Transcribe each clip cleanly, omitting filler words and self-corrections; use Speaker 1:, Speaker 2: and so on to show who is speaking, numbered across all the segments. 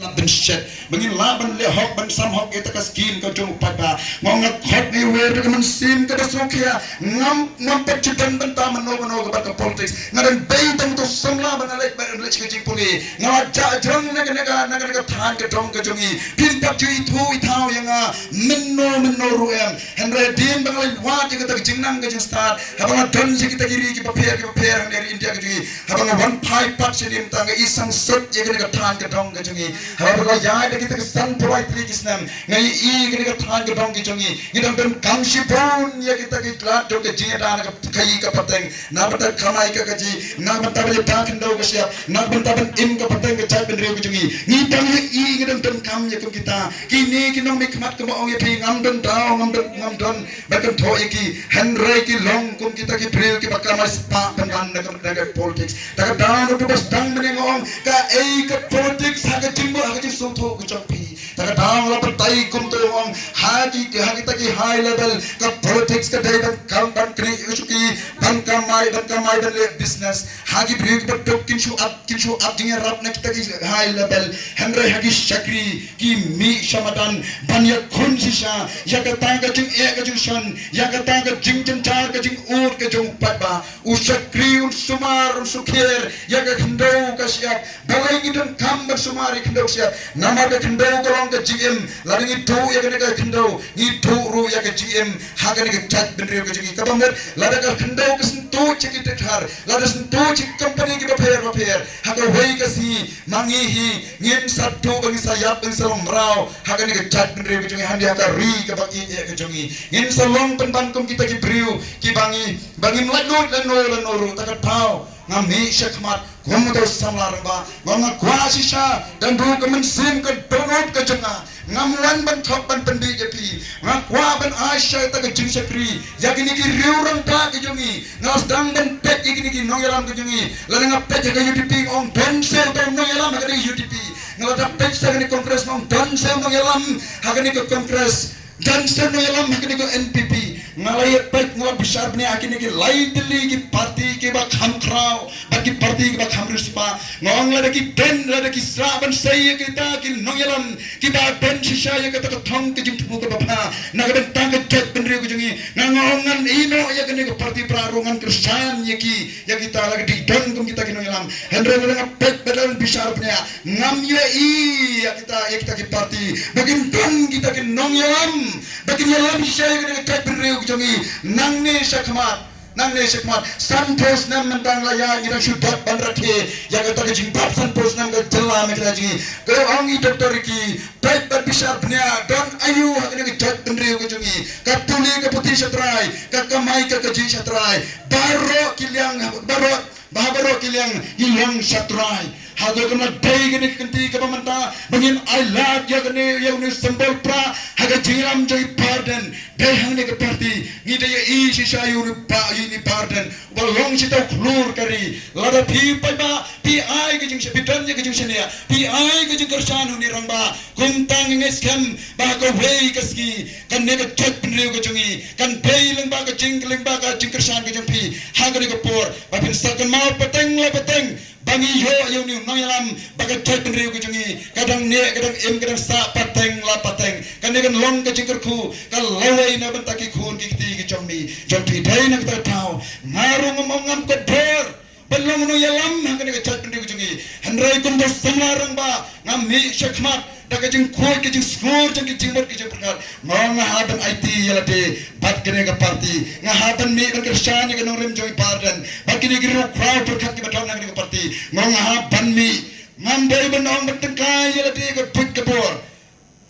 Speaker 1: na ben shet bangin laban le hok ban sam hok ita ka skin ka jong pada ngongat hot ni wer ka man sim ka dasokya ngam pet chitan ban ta man no ka ka politics ngadan bay tang to samla ban alek ban lech ka jing puli ngawa ja jong na ka than ka jong ka jongi pin tap chui thu I thau yanga minno ruem henre din bang le wa ji ka jing nang ka jing start habang don ji kita giri ki paper ngeri India ka ji habang one five pat silim tang isang sot ye ka than ka jong ka jongi habang ya da kita san provide tri kisnam ngai I ka than ka jong ki jongi ngidam ben kangshi pon ye kita ki klat jong ka ji da na ka kai ka pateng na bata khamai ka ji na bata bale ta kendo ka siap na bata ban im ka pateng ka chai ben re ka jongi ni tang ye I ngidam ben kam ye ka kita kini kinong mikmat ka mo ye pi ngam ben dao ngam don bakam tho ye ki henre ki long kum kita ki pril ki bakam spa ben ban na ka politics ta ka down to bas dang ben ngong ka ka politics ha ka jimbo ha ka ji so tho ka chong pi ta ka down la patai kum to ngong ha kita ki high level ka politics ka dai ban kam ban kri usuki ban kamai dan le business ha ki pril ki tok kin shu up ding rap na kita ki high level henre ha ki shakri ki mi shamatan ban ya khun sisa ya ka ta ka jing e ka jing san ya ka ta ka jing chen char ka jing ut ka jong patba usakri sumar sukher ya ka khndo ka siap balai ngidon kam ban sumari khndo siap nama ka khndo ka long ka gm lading itu ya ka khndo ni thu ru ya ka gm ha ka ni ka chat ben re ka jing ka bang lada ka khndo ka sentu chiki thar lada sentu chik company ki ba pher ha ka wei ka si mangi hi ngin sattu bang sayap bang salong rao ha ka ni ka chat ben re ka jing handi ha ka ri ka ba I ka jongi ngin salong pen bangkum kita ki priu ki bangi lano ru ta ka pau ngami shakmat gom to samlarang ba ngam kwasi sha dan du ka men sim ka donot ka jonga ngam wan ban thok ban pendi jepi ngam kwa ban aisha ta ka jing sakri yakini ki riu rang ta ka jongi ngas dang ban pet ikini ki nongelam ka jongi lana ngap pet ka UDP ong don sel ta nongelam ka ni UDP ngala pet sa ka ni congress ong don sel nongelam ha ka ni ka congress dan sel nongelam ha ka ni ka NPP ngalai pet ngala besar bni akini ki lai dili ki parti ki ba kham khrao baki parti ki ba kham rispa ngong la ki den la ki sraban sai ki ta ki nongelam ki ba den shisha ya ka ta thong ki jim thu ka ba pha na ka den tang ka jet ben re ku jungi ngongan ino ya ka ni ka parti prarungan kristian ya ki ta la ki den kum kita ki nongelam henre la pet bedan besar bni ngam ye ya kita ki parti bagin don kita ki nongelam bagin yelam shisha ya ka ni ka ben re jongi nangne shakmat santos nam mentang la ya ngira shudat banrate ya ka ta jing bab santos nam ka jalla me ka ji ko ongi doktor ki pet bar bisar bnya don ayu hakne ka jat tendre ko jongi ka tuli ka puti satrai ka kamai ka ji satrai baro kiliang hilang satrai hado kena dai gini kenti ka pamanta bangin I love ya gini ya uni sembol pra haga jiram jai pardon dai hangne ka parti ni dai I sisa uni pardon balong sita klur kari lada pi pa pi ai ke jing sebidan ya ke jing senia pi ai ke jing kersan uni rangba kuntang ngeskem ba ko wei kaski kan ne ka chat pinreu ka jungi kan dai leng ba ka jing kersan ke jing pi haga ni ka por ba pin sakan mau peteng la peteng bangi yo ni nongelam baga chat penriu ku jungi kadang ne kadang im kadang sa pateng la pateng kan ne kan long ka jingker ku kan lawai na bantaki khun ki ti ki jompi dai na ka tau ngaru ngomong ka dor belong no yalam kan ne ka chat penriu ku jungi henrai kun dos sangarang ba ngam mi shakmat daga jing khoi ki jing skor jing ki jing mot ki jing prakar ngong haban IT yalate bat kene ka parti ngahaban mi kan kersan ka nong rem joy pardon bat kene ki ro crowd perkhat ki batam na ka parti ngong haban mi ngam dai benong betengkai yalate ka put ka bor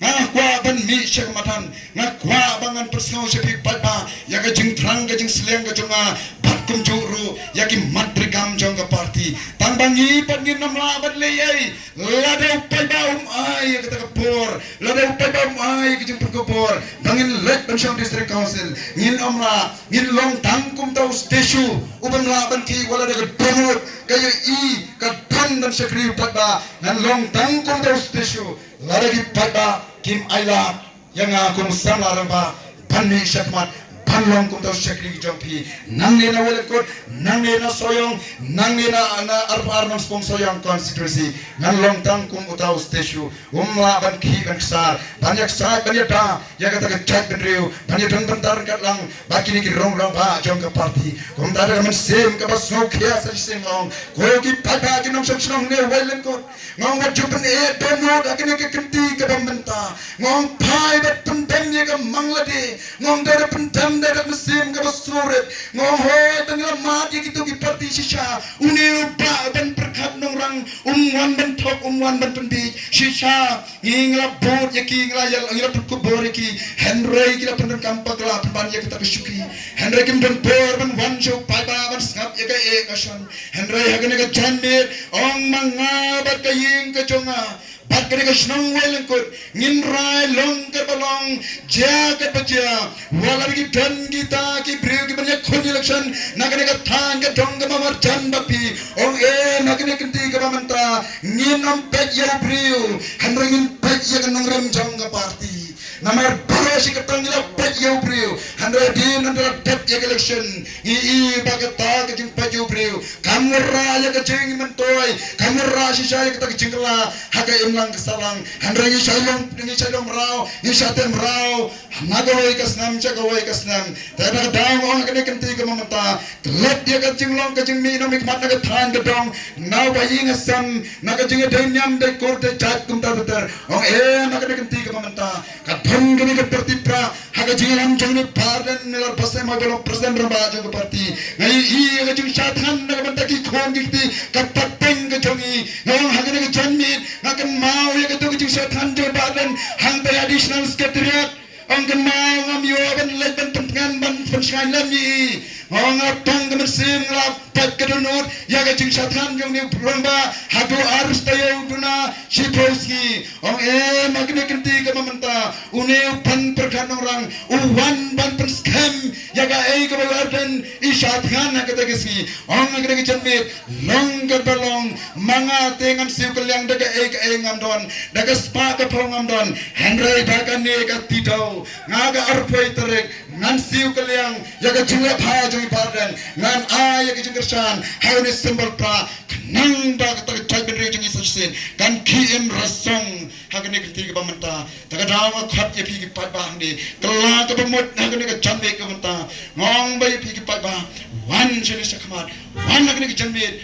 Speaker 1: ngakwa ban mi shakmatan ngakwa bangan persau sepi patba ya ka jing thrang ka jing sleng ka jonga bat kum juru ya ki matrikam jong ka parti tangbangi pan ni namla ban le ai lada upai baum ai ya ka por lada upai baum ai ki jing por bangin let Bansong district council ngin amla ngin long tangkum tau stesu uban la ban ki wala de donut kayo I ka dan sekri patba ngan long tangkum tau stesu lada ki patba kim aila yang aku samlarang ba panni shakmat panlong kum tau sekli jompi nang ni na wala kot nang ni na soyong nang ni na arpar nang spong soyong konstitusi ngan long tang kum utau station umla ban ki ban sar banyak sa banyak da ya kata ke chat ben riu banyak dan bentar kat lang baki ni ki rong ba jong ke parti kum da men sem ke bas no khia sa sem long ko ki pada ki nom sok song ne wala kot ngong wat jupen e dono da ki ni ke kenti ke bambenta ngong pai bat pendem ye ke manglade ngong da pendem da mesim ke basuret ngong ho dengan mat ye gitu ki parti shisha uni upa ben perkat nong rang umwan ben thok umwan ben pendi shisha ngingla bot ye ki ngla ya ngila kubur ye ki henry ki la pendem kampak la pan ye kita kesyuki henry kim ben bor ben wan show pai ba ban skap ye ke e kasan henry hagene ke janmir ong mangabat ke ying ke jonga bat kene ke snong welen kot ngin rai long ke balong ja ke baja wala ki dan kita ki brio ki banyak khon election nagane ke thang ke dong ke mamar jan bapi ong e nagane ke ti ke mamanta ngin am pet ya brio henry ngin pet ya ke nong rem jong ke parti namar barasi ke tang ila pet ya brio henry din andra pet ya election i bagata ke jing pet ya brio kamera ya ke jing mentoy kamera sisa ya ke tak jingla haga lang kesalang handrangi shalom rao ni shatem rao nagawai kasnam chagawai kasnam tada dang ong kene kenti ke mamata let dia ka jinglong ka jingmi no mik mat na ka than ka dong now ba ying asam na ka jing denyam de korte chat kum ta ter ong na kene kenti ke mamata ka dhong kene ke pertipra haga jinglam jingni parden nelar pasai ma belo presiden ramba jong parti ngai i ka jing shathan na ka banta ki khon ki ka pateng ka jongi ngong haga ne ka janmi ngakan mau ya ketu kecing setan jabatan hang pe additional sekretariat angkan mau ngam yo ban leban pentingan ban pensian lami ong apang kemersim ngelap pat kedunut ya kecing setan jong ni beramba hadu arus tayo duna siposki ong magne kenti ke mamenta une pan perkan orang uwan ban penskam ya ka ke bawarden isyatkan na kata kesi ong magne ke jemit long ke balong manga tengan siu kelyang daga ke ngam don daga spa ke ngam don henry daga ne ka tidau ngaga arpoi terek ngan siu kelyang ya ka jungla pha jung parden ngan ya ke jungkersan haune symbol pra nang ba ka tak ben re jung isin kan kien rasong hagane ke tiga bamenta daga dawa khat ye pi ki pat ba ni kala ka bamot hagane ke jambe ke bamenta ngong ba ye pi ki pat ba wan jeni sakmat wan hagane ke jambe